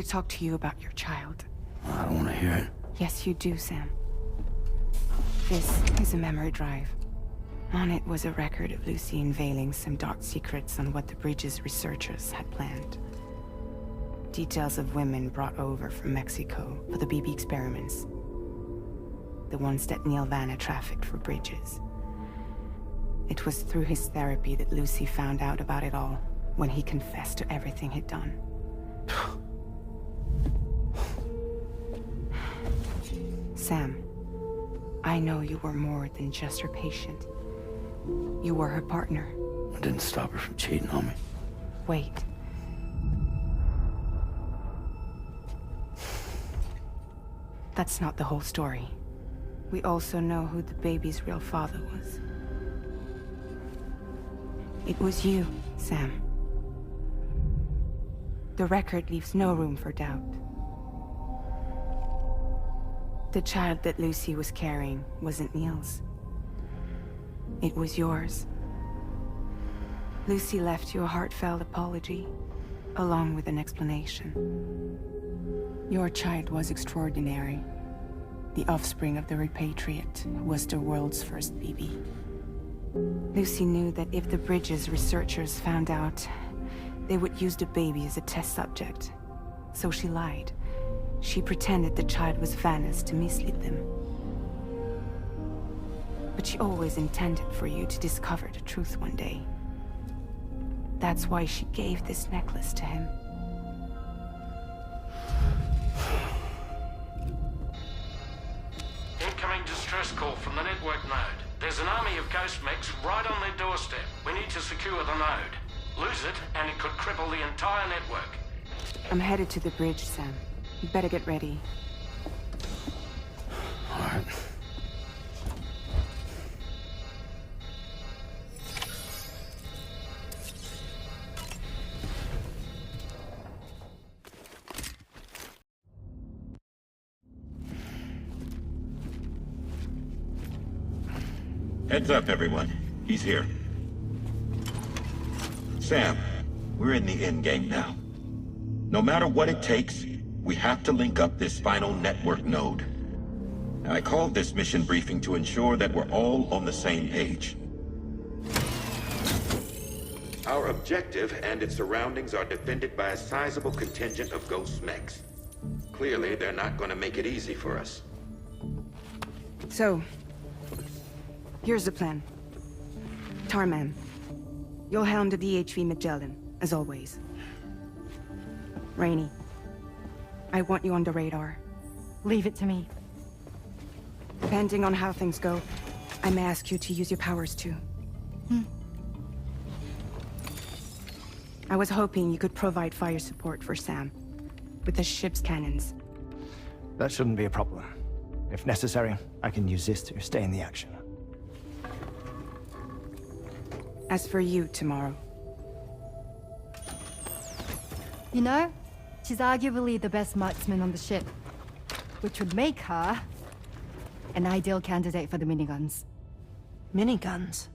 to talk to you about your child. I don't want to hear it. Yes, you do, Sam. This is a memory drive. On it was a record of Lucy unveiling some dark secrets on what the Bridges researchers had planned. Details of women brought over from Mexico for the BB experiments. The ones that Neil Vanna trafficked for Bridges. It was through his therapy that Lucy found out about it all, when he confessed to everything he'd done. Sam, I know you were more than just her patient. You were her partner. I didn't stop her from cheating on me. Wait. That's not the whole story. We also know who the baby's real father was. It was you, Sam. The record leaves no room for doubt. The child that Lucy was carrying wasn't Neil's. It was yours. Lucy left you a heartfelt apology, along with an explanation. Your child was extraordinary. The offspring of the repatriate who was the world's first BB. Lucy knew that if the Bridges researchers found out, they would use the baby as a test subject. So she lied. She pretended the child was Vanna's to mislead them. But she always intended for you to discover the truth one day. That's why she gave this necklace to him. Incoming distress call from the network node. There's an army of ghost mechs right on their doorstep. We need to secure the node. Lose it, and it could cripple the entire network. I'm headed to the bridge, Sam. You better get ready. All right. Heads up, everyone. He's here. Sam, we're in the endgame now. No matter what it takes, we have to link up this final network node. I called this mission briefing to ensure that we're all on the same page. Our objective and its surroundings are defended by a sizable contingent of ghost mechs. Clearly, they're not going to make it easy for us. So, here's the plan. Tarman, you'll helm the DHV Magellan, as always. Rainey, I want you on the radar. Leave it to me. Depending on how things go, I may ask you to use your powers too. I was hoping you could provide fire support for Sam, with the ship's cannons. That shouldn't be a problem. If necessary, I can use this to stay in the action. As for you, tomorrow. You know, she's arguably the best marksman on the ship, which would make her an ideal candidate for the miniguns. Miniguns?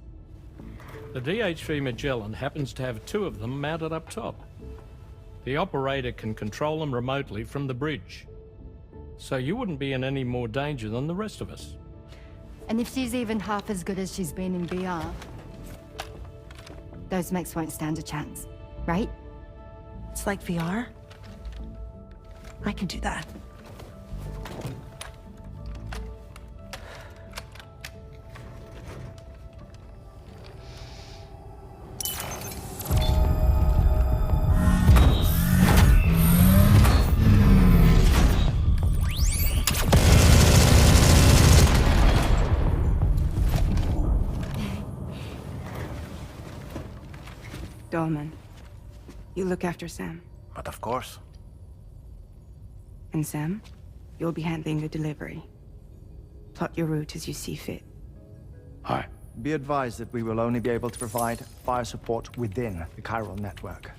The DHV Magellan happens to have 2 of them mounted up top. The operator can control them remotely from the bridge. So you wouldn't be in any more danger than the rest of us. And if she's even half as good as she's been in VR, those mechs won't stand a chance, right? It's like VR? I can do that. Dolman, you look after Sam. But of course. And Sam, you'll be handling the delivery. Plot your route as you see fit. All right. Be advised that we will only be able to provide fire support within the chiral network.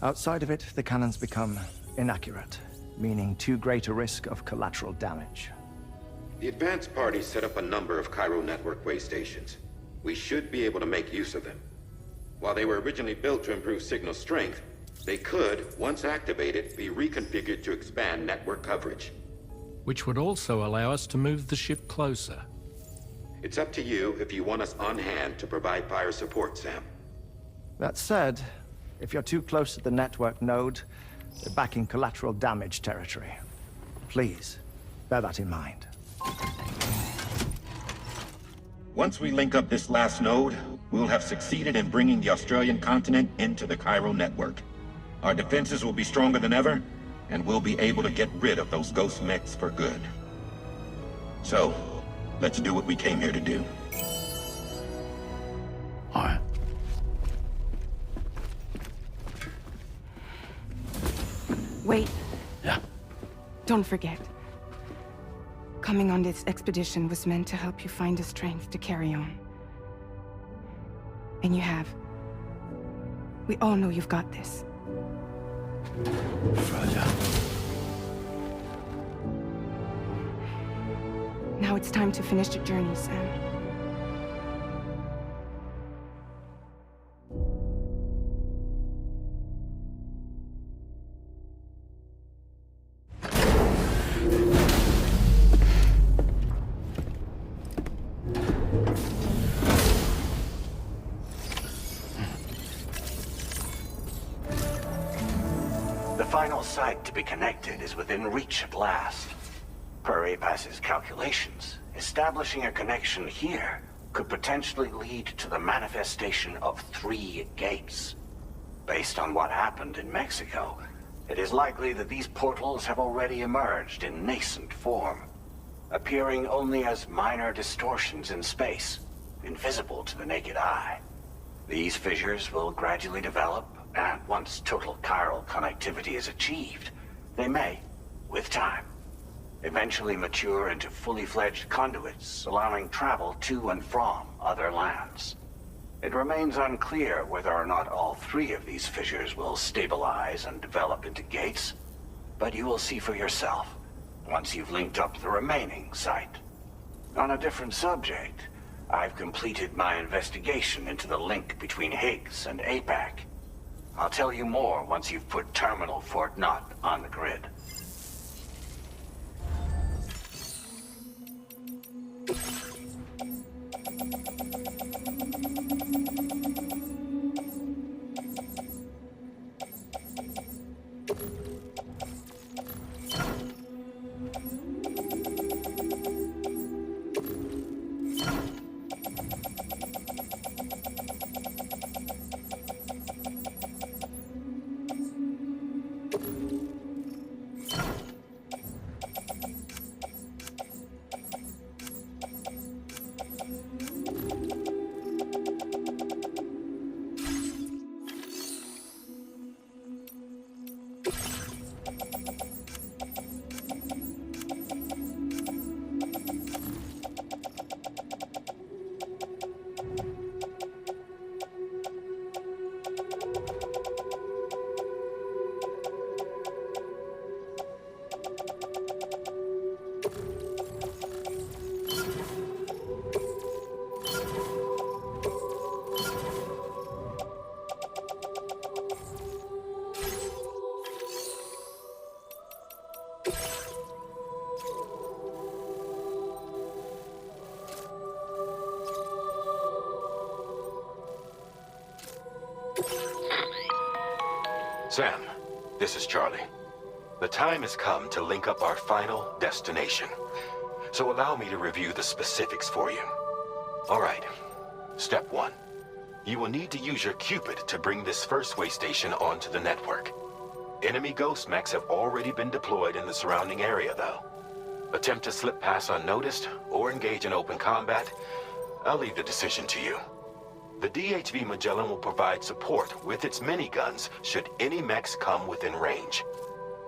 Outside of it, the cannons become inaccurate, meaning too great a risk of collateral damage. The advanced party set up a number of chiral network way stations. We should be able to make use of them. While they were originally built to improve signal strength, They could, once activated, be reconfigured to expand network coverage. Which would also allow us to move the ship closer. It's up to you if you want us on hand to provide fire support, Sam. That said, if you're too close to the network node, you're back in collateral damage territory. Please, bear that in mind. Once we link up this last node, we'll have succeeded in bringing the Australian continent into the Chiral network. Our defenses will be stronger than ever, and we'll be able to get rid of those ghost mechs for good. So, let's do what we came here to do. All right. Wait. Yeah. Don't forget. Coming on this expedition was meant to help you find the strength to carry on. And you have. We all know you've got this. Fragile. Now it's time to finish the journey, Sam. The final site to be connected is within reach at last. Per APAS's calculations, establishing a connection here could potentially lead to the manifestation of 3 gates. Based on what happened in Mexico, it is likely that these portals have already emerged in nascent form, appearing only as minor distortions in space, invisible to the naked eye. These fissures will gradually develop, and once total chiral connectivity is achieved, they may, with time, eventually mature into fully fledged conduits, allowing travel to and from other lands. It remains unclear whether or not all 3 of these fissures will stabilize and develop into gates, but you will see for yourself once you've linked up the remaining site. On a different subject, I've completed my investigation into the link between Higgs and APAC. I'll tell you more once you've put Terminal Fort Knott on the grid. Sam, this is Charlie. The time has come to link up our final destination. So allow me to review the specifics for you. All right. Step 1. You will need to use your Cupid to bring this first way station onto the network. Enemy ghost mechs have already been deployed in the surrounding area, though. Attempt to slip past unnoticed or engage in open combat, I'll leave the decision to you. The DHV Magellan will provide support with its miniguns should any mechs come within range.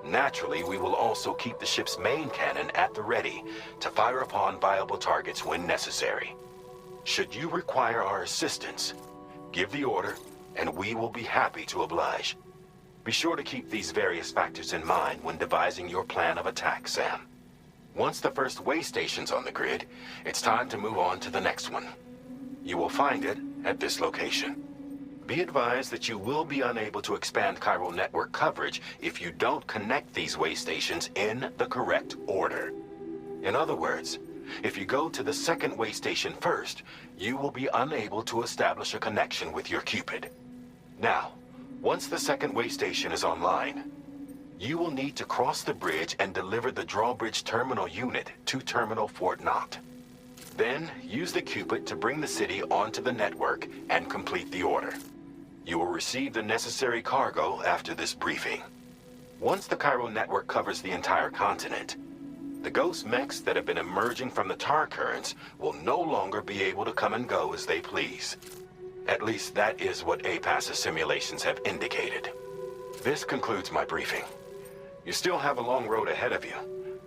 Naturally, we will also keep the ship's main cannon at the ready to fire upon viable targets when necessary. Should you require our assistance, give the order, and we will be happy to oblige. Be sure to keep these various factors in mind when devising your plan of attack, Sam. Once the first way station's on the grid, it's time to move on to the next one. You will find it at this location. Be advised that you will be unable to expand chiral network coverage if you don't connect these way stations in the correct order. In other words, if you go to the second way station first, you will be unable to establish a connection with your Cupid. Now, once the second way station is online, you will need to cross the bridge and deliver the drawbridge terminal unit to Terminal Fort Knott. Then, use the Cupid to bring the city onto the network and complete the order. You will receive the necessary cargo after this briefing. Once the chiral network covers the entire continent, the ghost mechs that have been emerging from the tar currents will no longer be able to come and go as they please. At least that is what APAS's simulations have indicated. This concludes my briefing. You still have a long road ahead of you,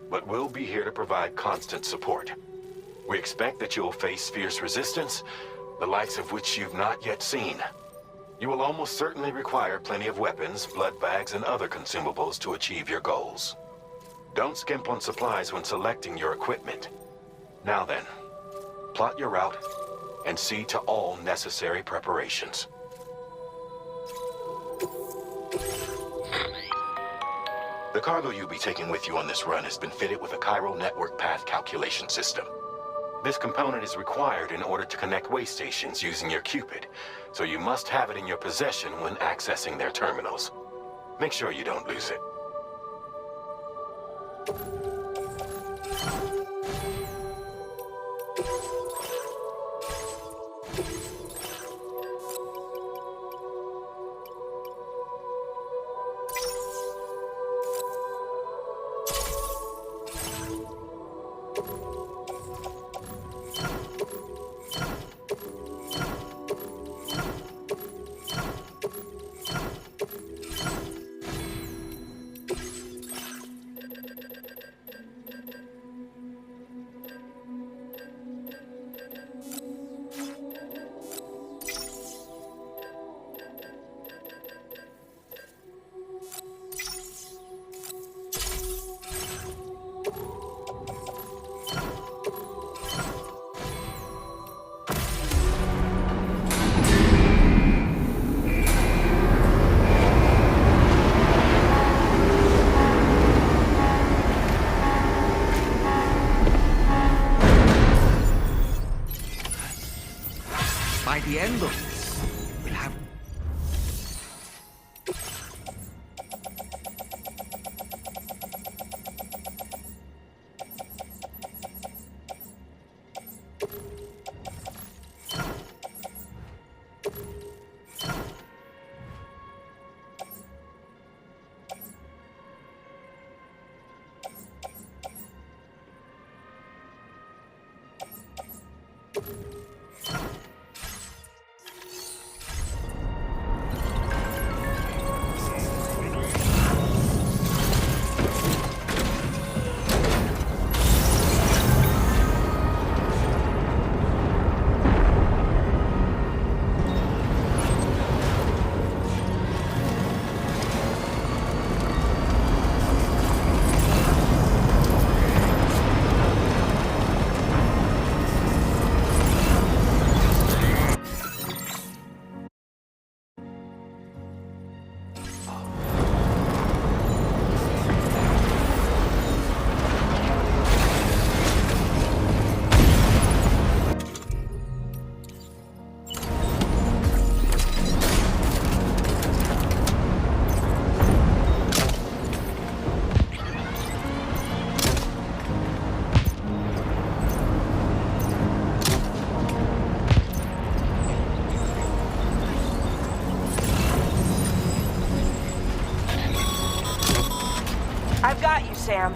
but we'll be here to provide constant support. We expect that you will face fierce resistance, the likes of which you've not yet seen. You will almost certainly require plenty of weapons, blood bags, and other consumables to achieve your goals. Don't skimp on supplies when selecting your equipment. Now then, plot your route and see to all necessary preparations. The cargo you'll be taking with you on this run has been fitted with a chiral network path calculation system. This component is required in order to connect way stations using your Cupid, so you must have it in your possession when accessing their terminals. Make sure you don't lose it. By the end of this, we'll have... I've got you, Sam.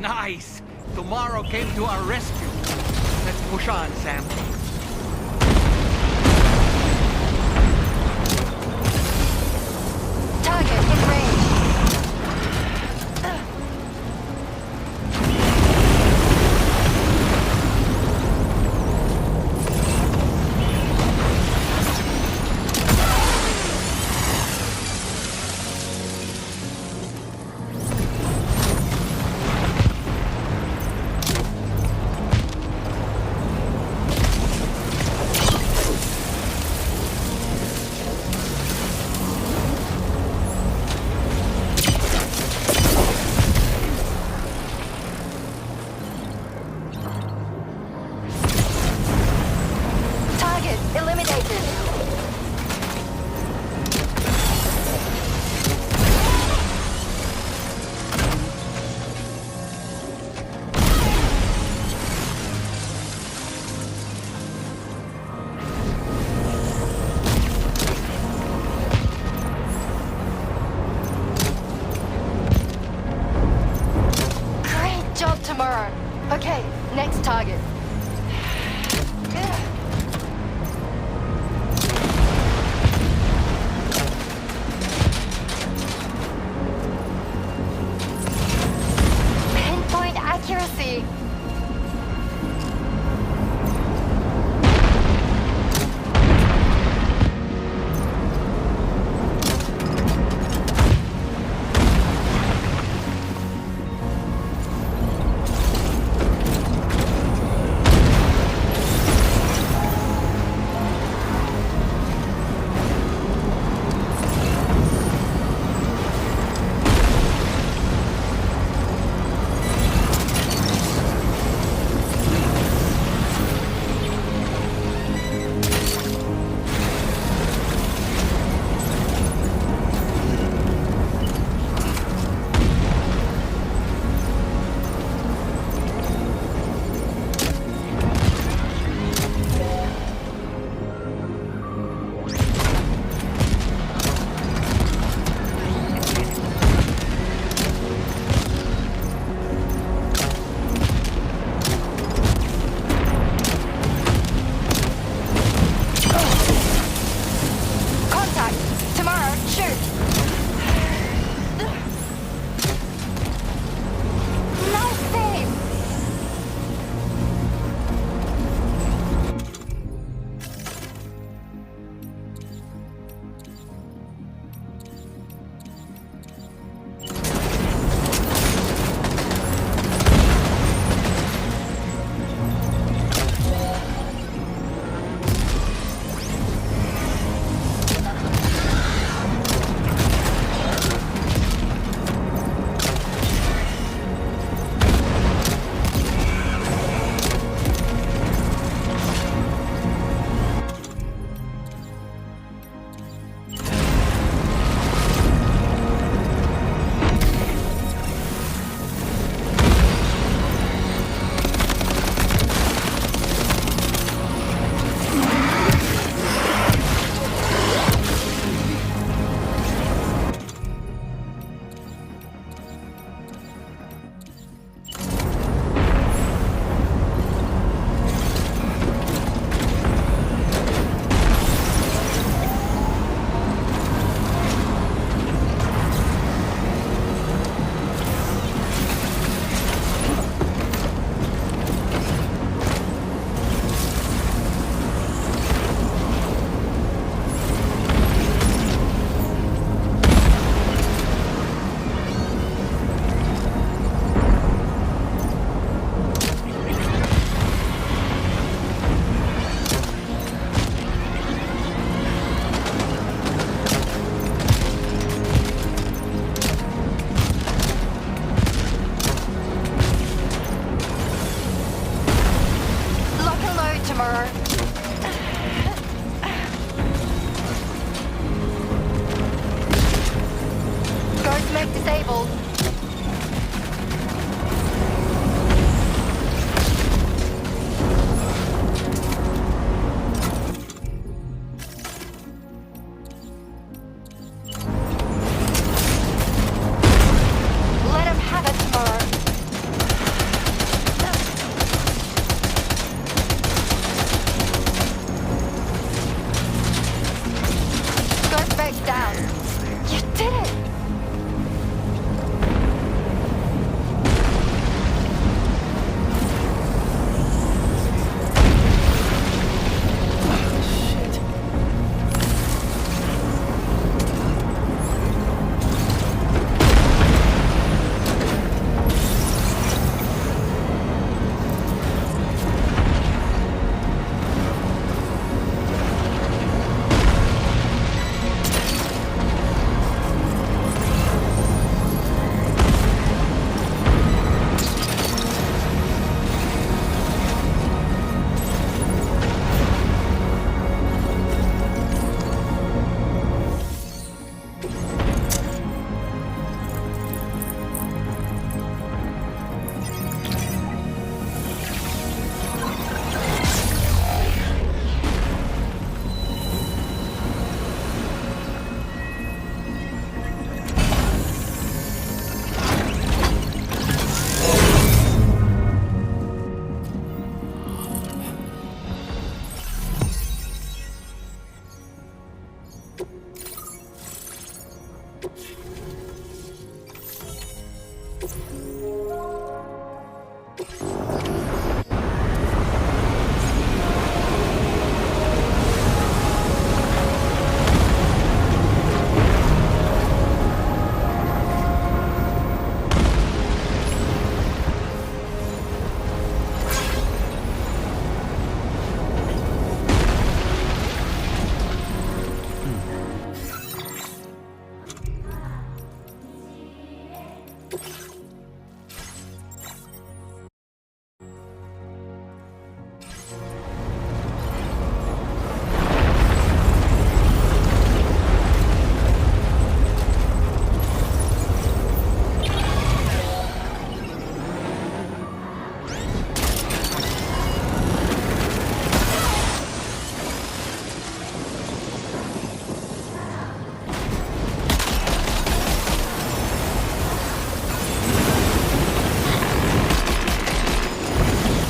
Nice! Tomorrow came to our rescue. Let's push on, Sam. Target in range. job tomorrow. Okay, next target. Pinpoint accuracy.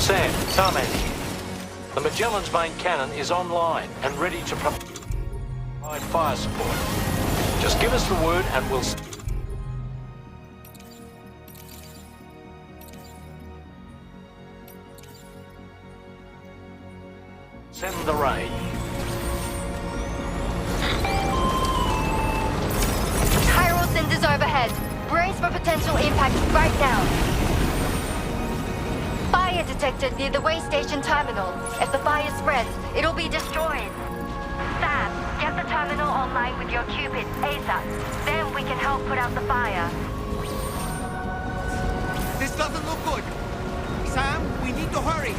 Sam, Tarman here. The Magellan's main cannon is online and ready to provide fire support. Just give us the word and we'll... send the raid. Chiral sensors overhead. Brace for potential impact right now. Fire detected near the way station terminal. If the fire spreads, it'll be destroyed. Sam, get the terminal online with your Cupids ASAP. Then we can help put out the fire. This doesn't look good. Sam, we need to hurry.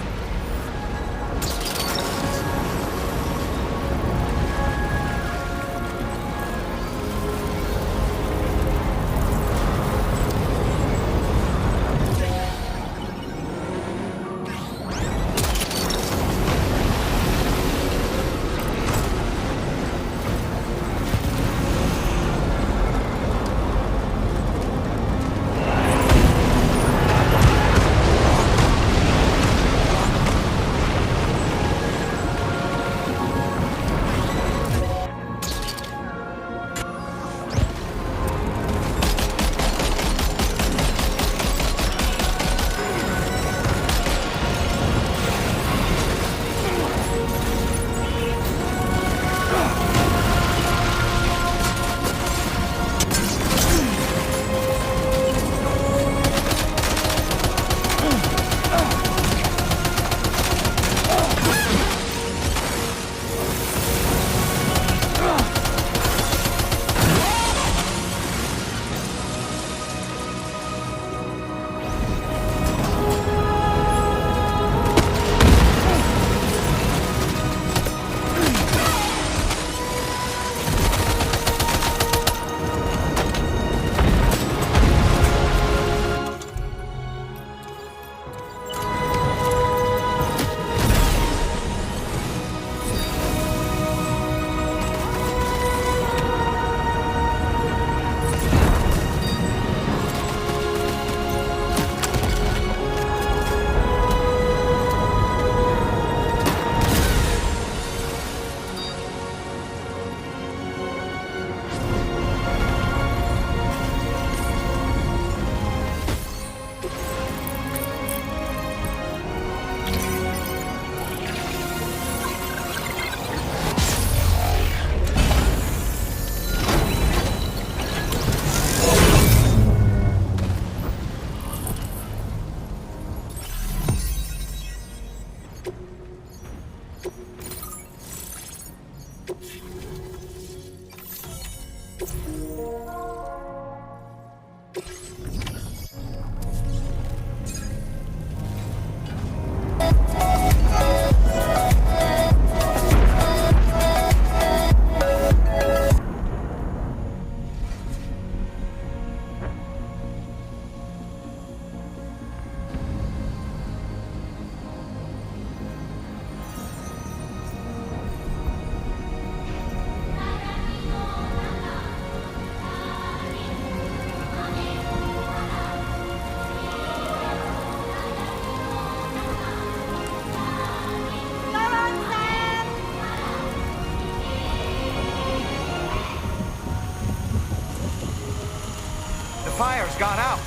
Fire's gone out.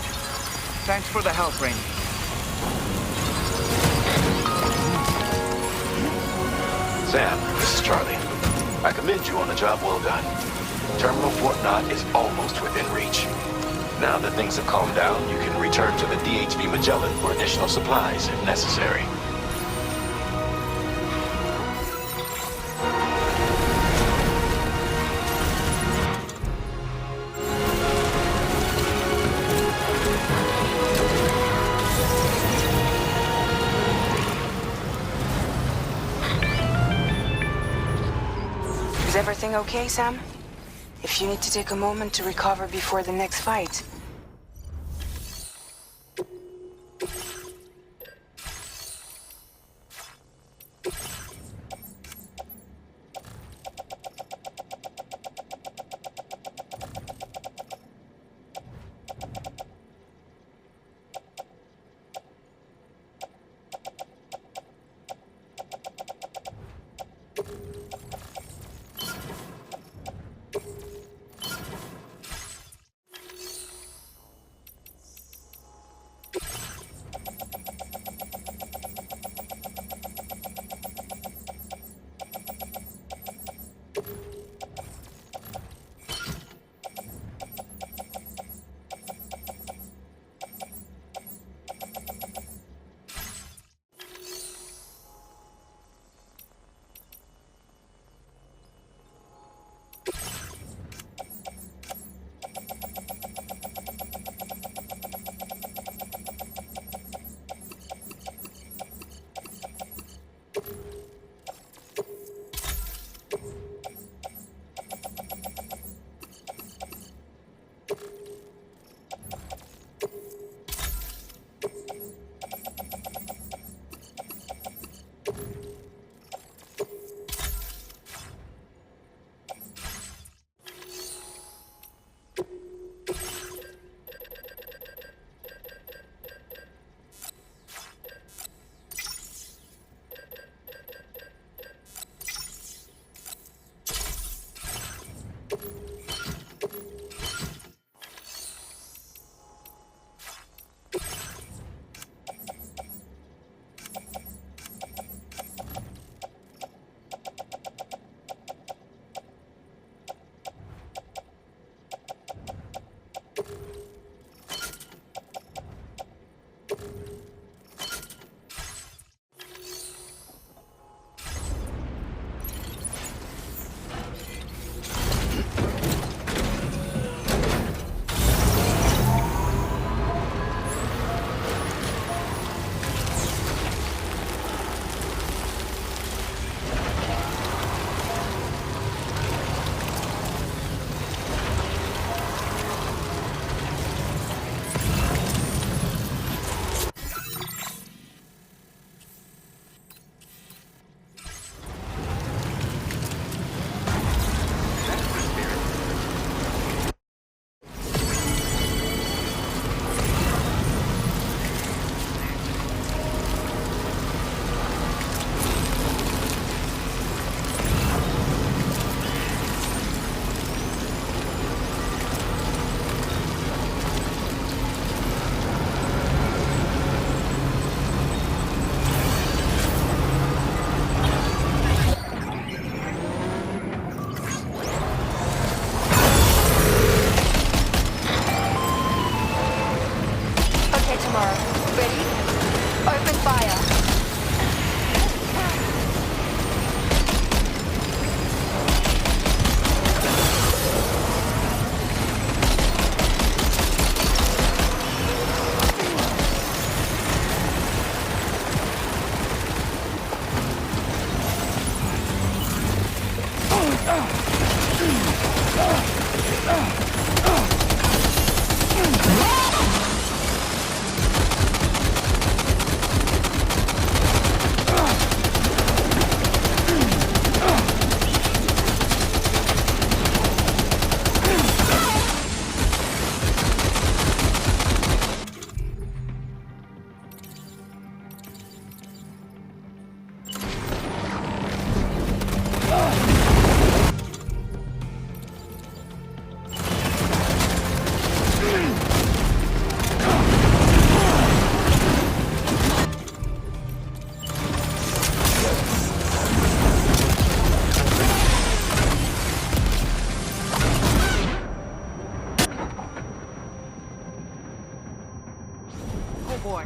Thanks for the help, Rainey. Sam, this is Charlie. I commend you on a job well done. Terminal Fort Knott is almost within reach. Now that things have calmed down, you can return to the DHV Magellan for additional supplies if necessary. Is everything okay, Sam? If you need to take a moment to recover before the next fight.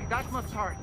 That must hurt.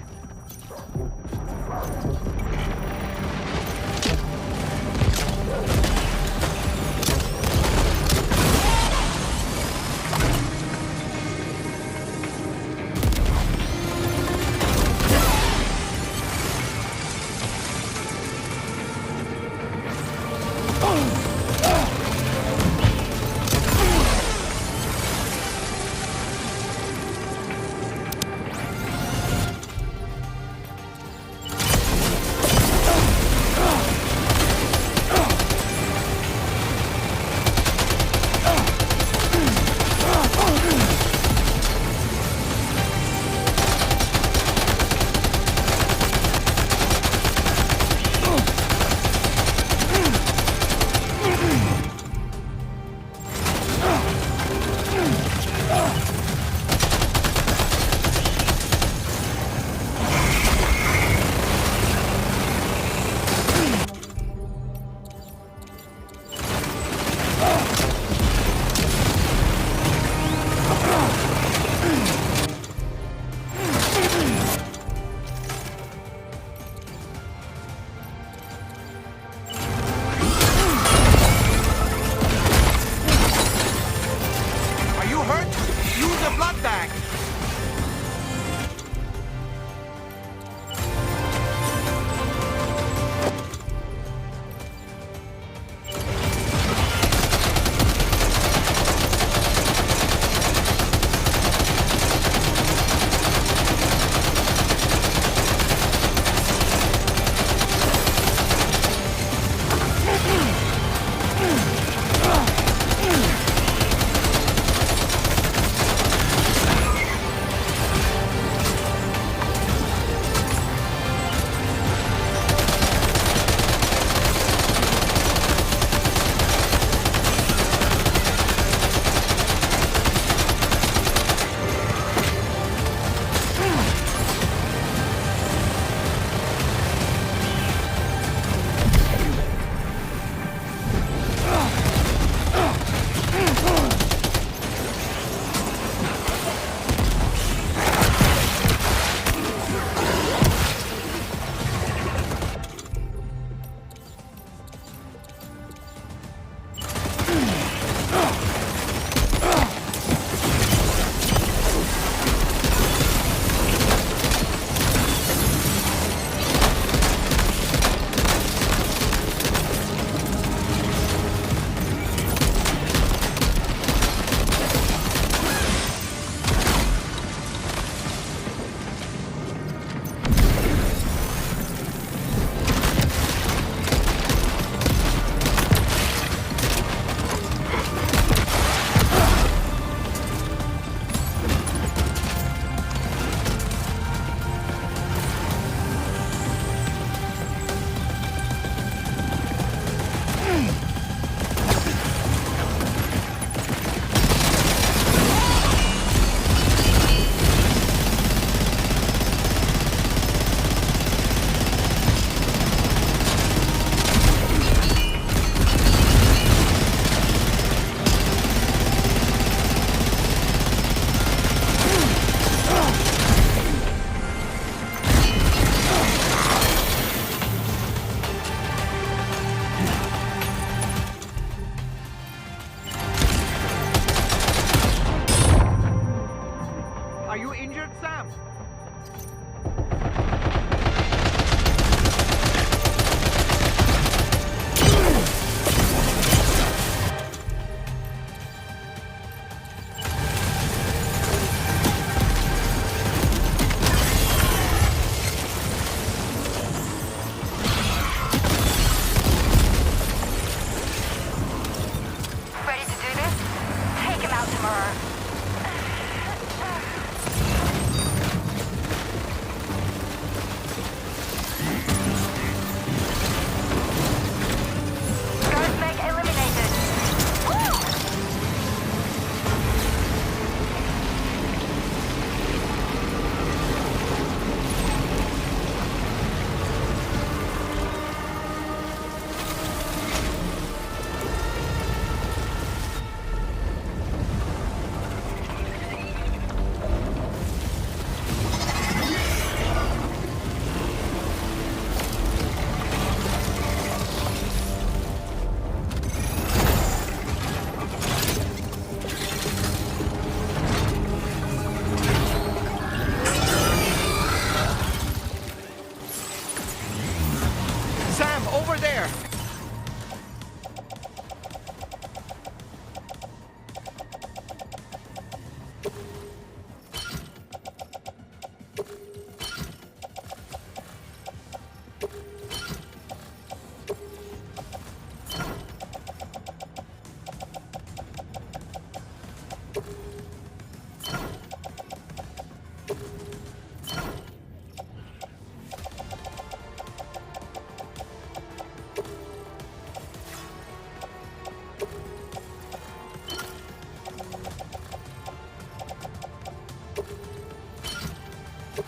Pay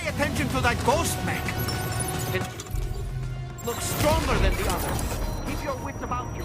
attention to that ghost mech. It looks stronger than the others. Keep your wits about you.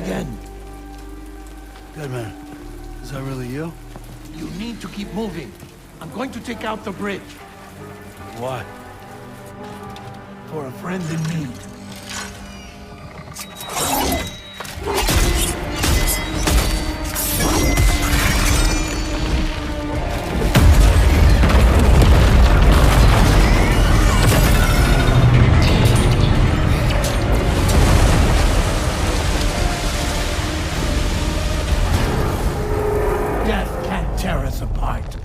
again. Good man. Is that really you? You need to keep moving. I'm going to take out the bridge. Why? For a friend in need. Death can't tear us apart.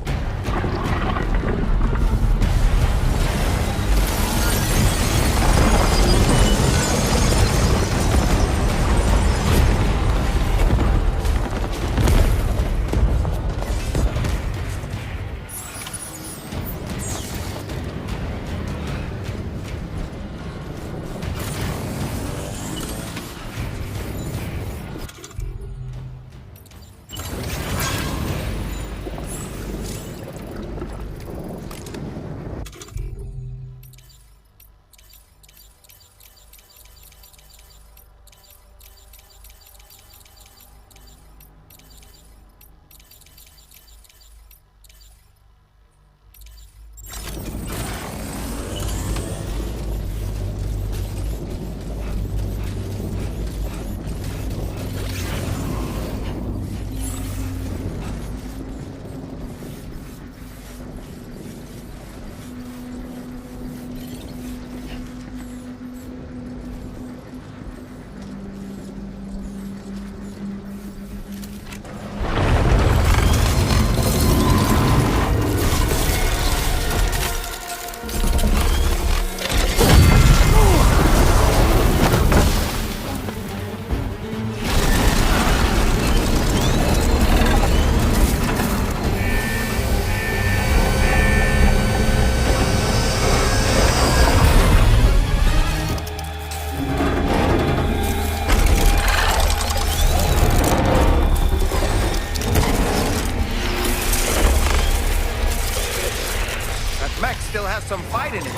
Some fight in it.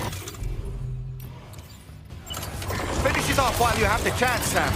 Finish it off while you have the chance, Sam.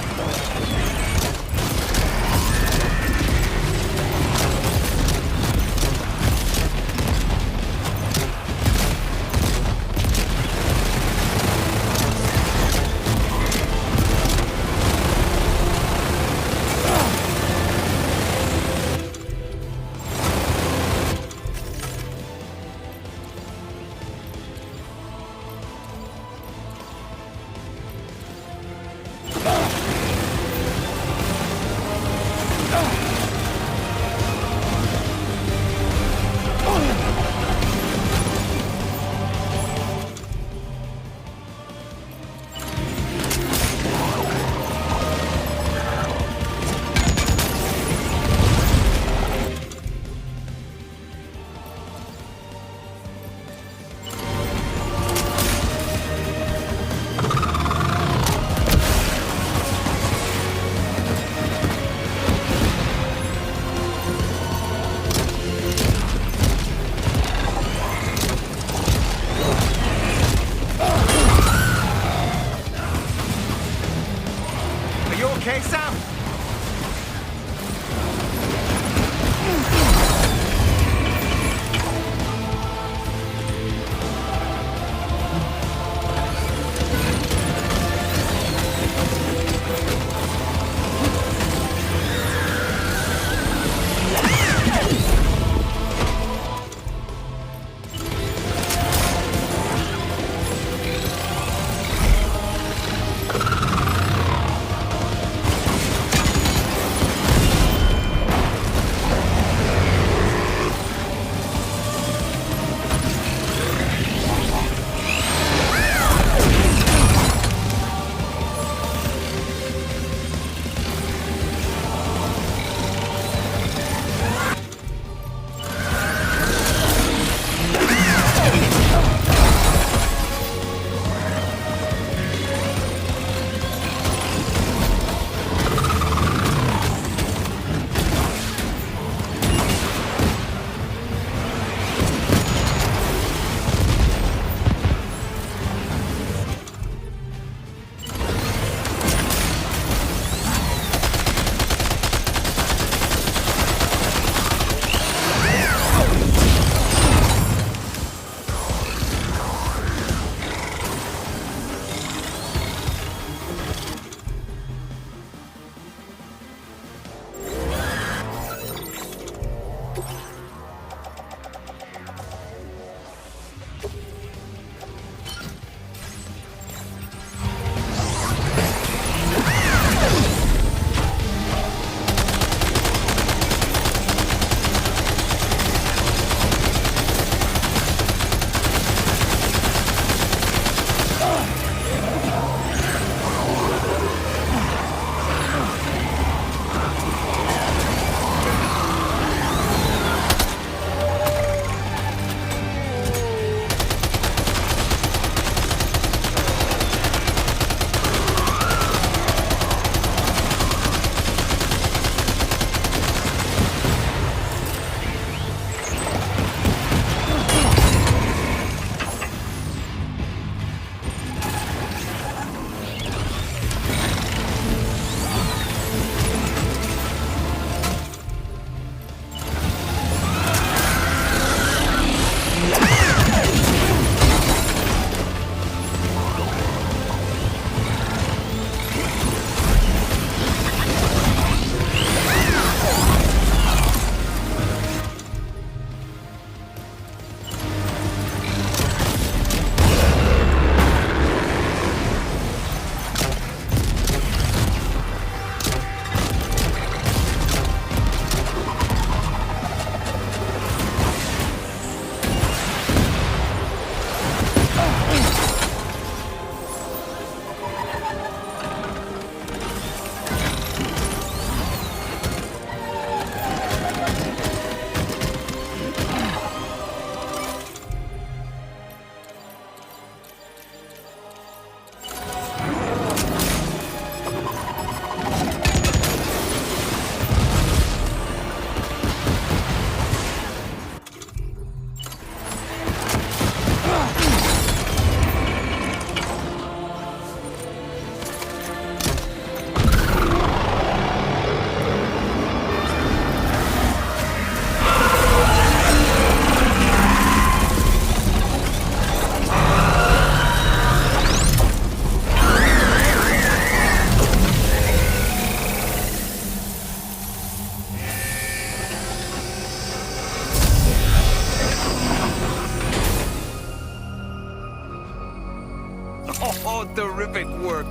Terrific work.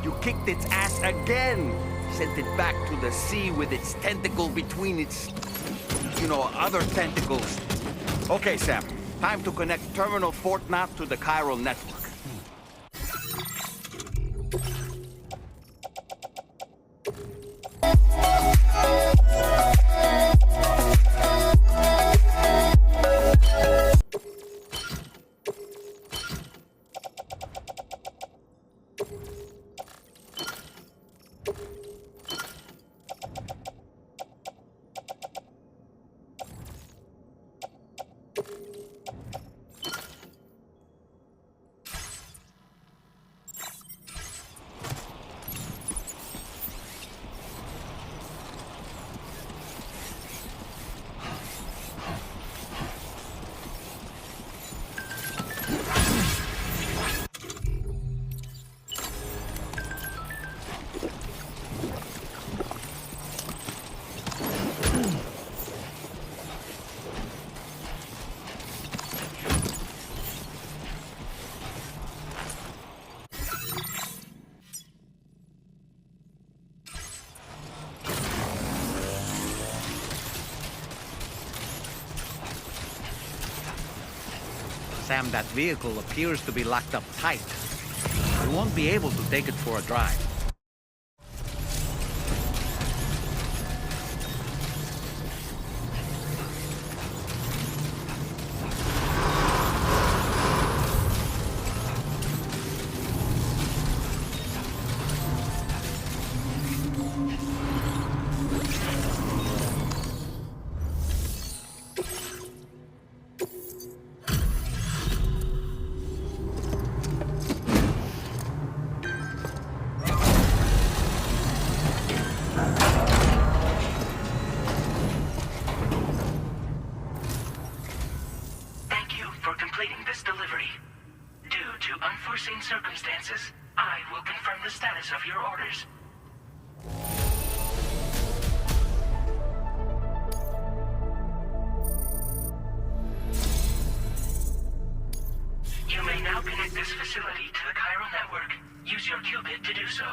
You kicked its ass again. Sent it back to the sea with its tentacle between its, other tentacles. Okay, Sam. Time to connect Terminal Fort Map to the chiral network. Sam, that vehicle appears to be locked up tight. We won't be able to take it for a drive. Circumstances, I will confirm the status of your orders. You may now connect this facility to the chiral network. Use your qubit to do so.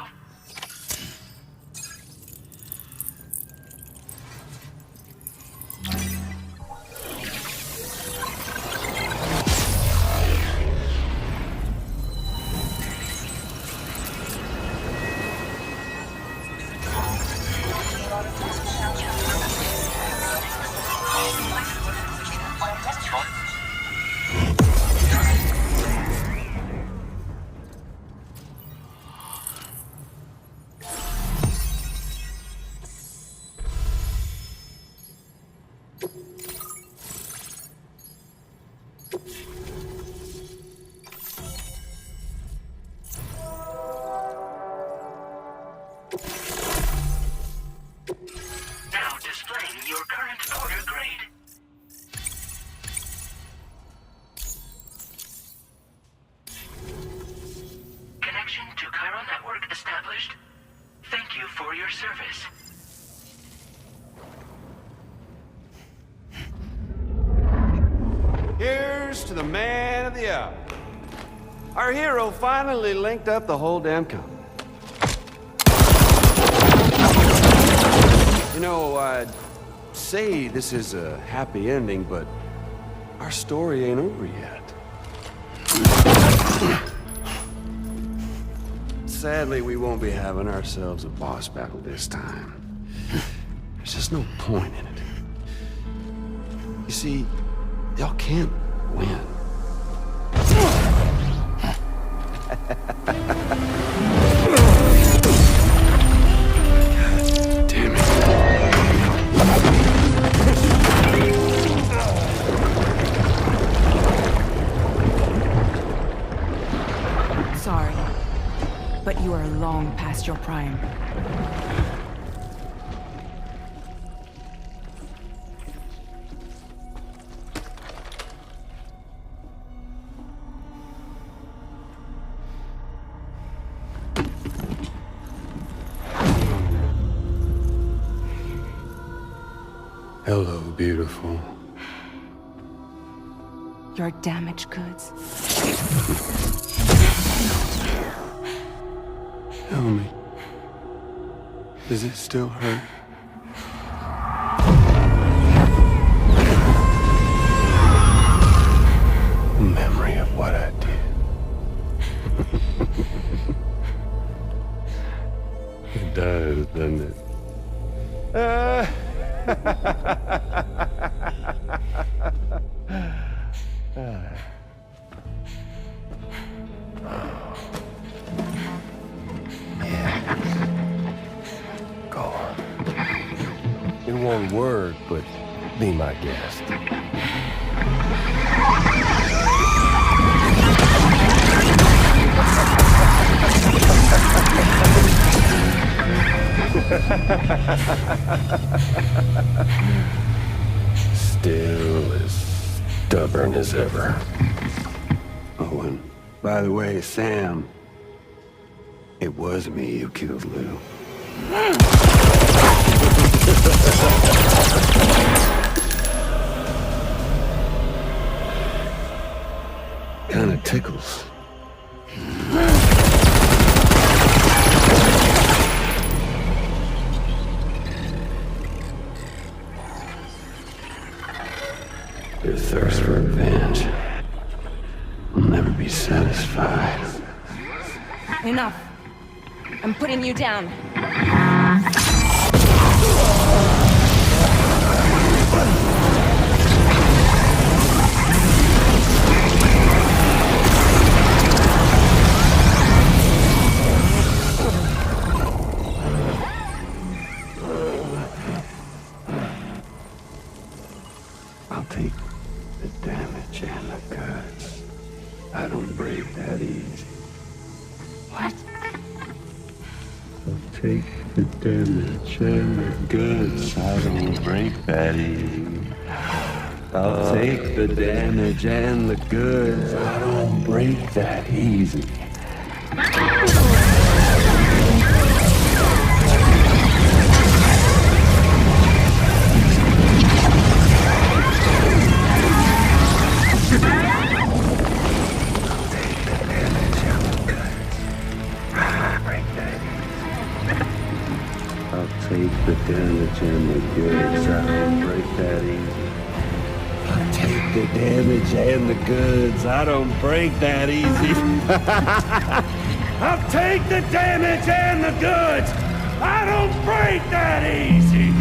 Now displaying your current order grade. Connection to chiral network established. Thank you for your service. Here's to the man of the hour. Our hero finally linked up the whole damn company. You know, I'd say this is a happy ending, but our story ain't over yet. Sadly, we won't be having ourselves a boss battle this time. There's just no point in it. You see, y'all can't win. Damn it. Sorry, but you are long past your prime. Hello, beautiful. Your damaged goods. Tell me. Does it still hurt? Memory of what I did. It does, doesn't it? Go on. In one word, but be my guest. Still as stubborn as ever. Oh, and by the way, Sam, it was me who killed Lou. Kinda tickles. Your thirst for revenge will never be satisfied. Enough. I'm putting you down. I'll take the damage and the goods. I don't break that easy. What? I'll take the damage and the goods. I don't break that easy. I'll take the damage and the goods. I don't break that easy. Take the damage and the goods. I don't break that easy. I'll take the damage and the goods. I don't break that easy. I'll take the damage and the goods. I don't break that easy.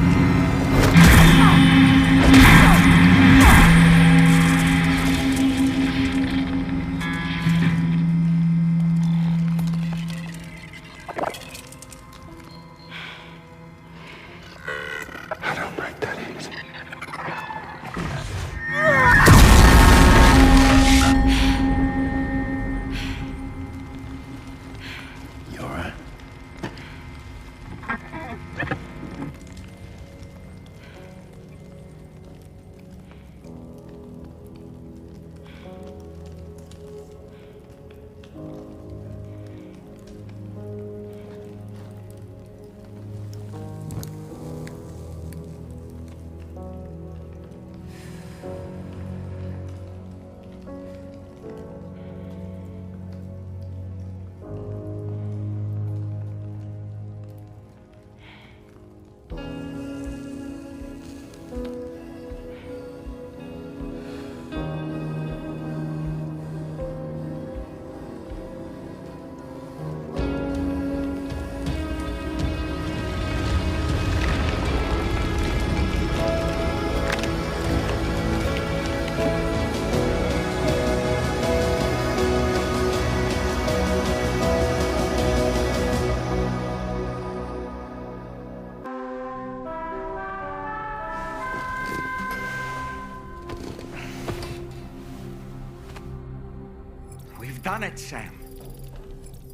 Done it, Sam.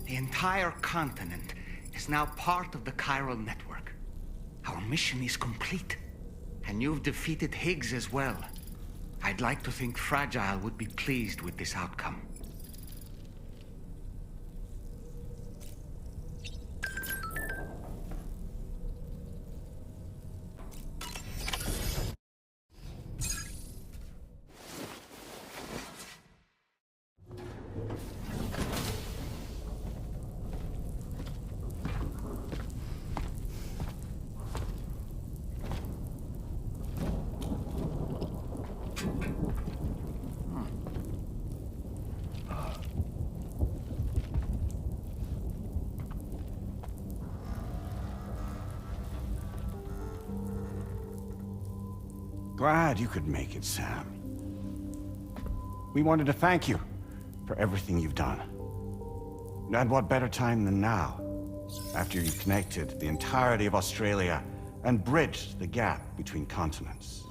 The entire continent is now part of the chiral network. Our mission is complete. And you've defeated Higgs as well. I'd like to think Fragile would be pleased with this outcome. Glad you could make it, Sam. We wanted to thank you for everything you've done. And what better time than now, after you connected the entirety of Australia and bridged the gap between continents.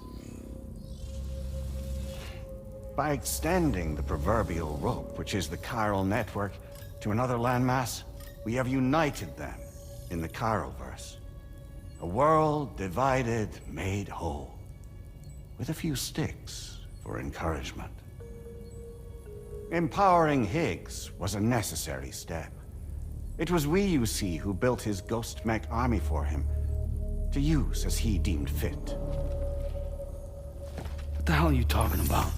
By extending the proverbial rope, which is the chiral network, to another landmass, we have united them in the Chiroverse. A world divided, made whole, with a few sticks for encouragement. Empowering Higgs was a necessary step. It was we, you see, who built his ghost mech army for him, to use as he deemed fit. What the hell are you talking about?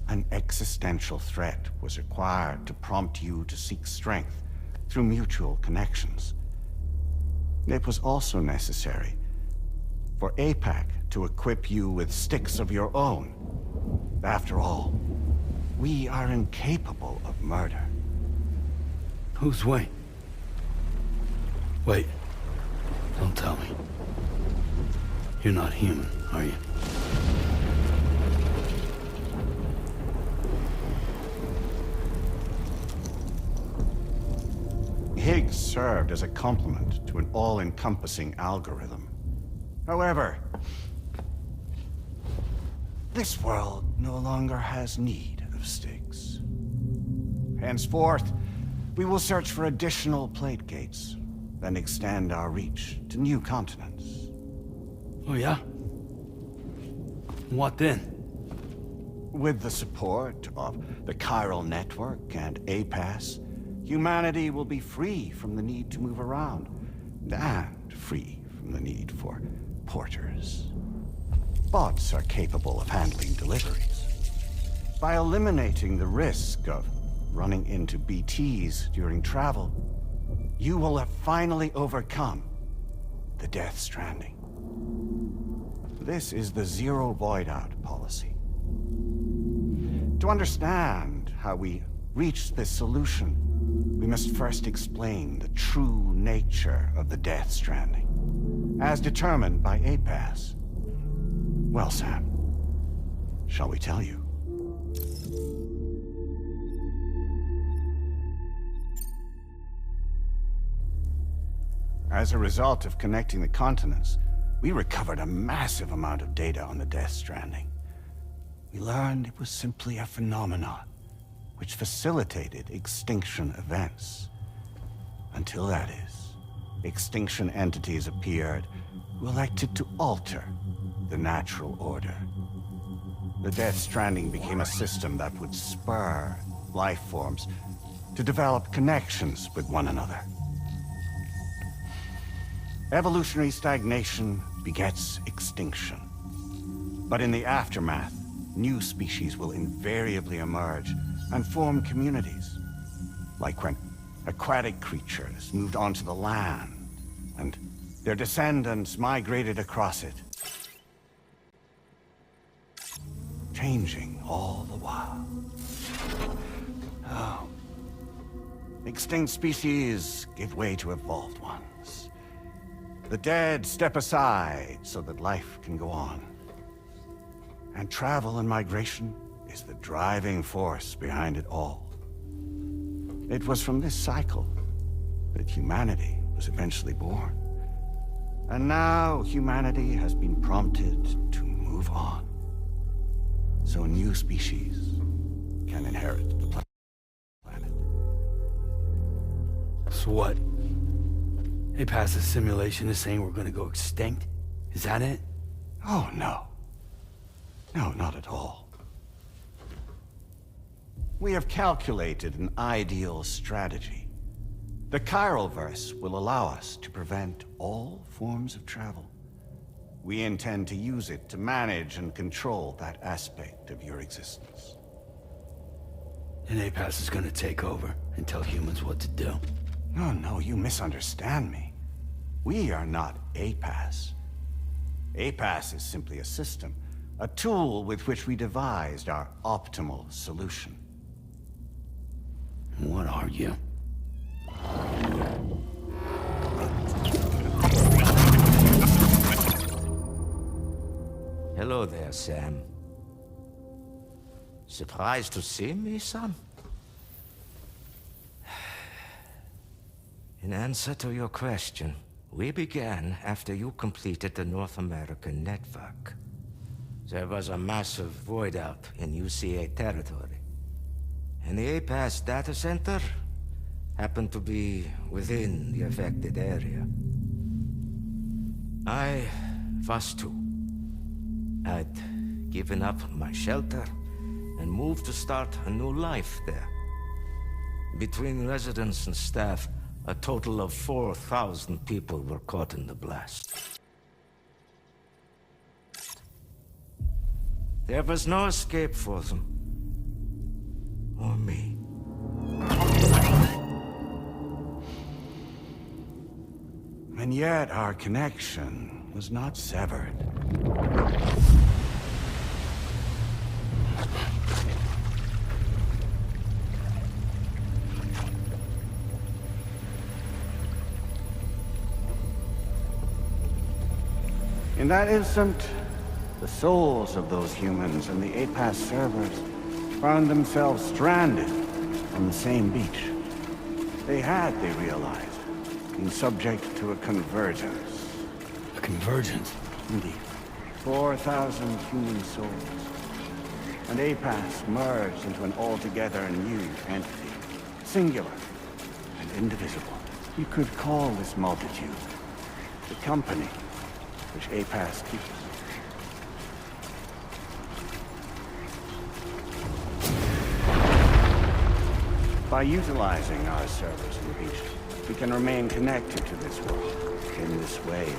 An existential threat was required to prompt you to seek strength through mutual connections. It was also necessary for APAC to equip you with sticks of your own. After all, we are incapable of murder. Who's we? Wait. Don't tell me. You're not human, are you? Higgs served as a complement to an all-encompassing algorithm. However, this world no longer has need of sticks. Henceforth, we will search for additional plate gates, then extend our reach to new continents. Oh yeah? What then? With the support of the chiral network and APAS, humanity will be free from the need to move around, and free from the need for porters. Bots are capable of handling deliveries. By eliminating the risk of running into BTs during travel, you will have finally overcome the Death Stranding. This is the Zero Void-Out policy. To understand how we reached this solution, we must first explain the true nature of the Death Stranding, as determined by APAS. Well, Sam, shall we tell you? As a result of connecting the continents, we recovered a massive amount of data on the Death Stranding. We learned it was simply a phenomenon which facilitated extinction events. Until that is, extinction entities appeared who elected to alter the natural order. The Death Stranding became a system that would spur life forms to develop connections with one another. Evolutionary stagnation begets extinction. But in the aftermath, new species will invariably emerge and form communities. Like when aquatic creatures moved onto the land, and their descendants migrated across it, changing all the while. Oh. Extinct species give way to evolved ones. The dead step aside so that life can go on. And travel and migration is the driving force behind it all. It was from this cycle that humanity was eventually born. And now humanity has been prompted to move on. So new species can inherit the planet. So what? APAS's simulation is saying we're gonna go extinct? Is that it? Oh, no. No, not at all. We have calculated an ideal strategy. The Chiroverse will allow us to prevent all forms of travel. We intend to use it to manage and control that aspect of your existence. And APAS is gonna take over and tell humans what to do. No, you misunderstand me. We are not APAS. APAS is simply a system, a tool with which we devised our optimal solution. What are you? Hello there, Sam. Surprised to see me, son? In answer to your question, we began after you completed the North American network. There was a massive void out in UCA territory, and the APAS data center happened to be within the affected area. I was too. I'd given up my shelter and moved to start a new life there. Between residents and staff, a total of 4,000 people were caught in the blast. There was no escape for them. Or me. And yet our connection was not severed. In that instant, the souls of those humans and the APAS servers found themselves stranded on the same beach. They realized, been subject to a convergence. A convergence? Indeed. 4,000 human souls. And APAS merged into an altogether new entity. Singular and indivisible. You could call this multitude the company which APAS keeps. By utilizing our servers and reach, we can remain connected to this world. In this way,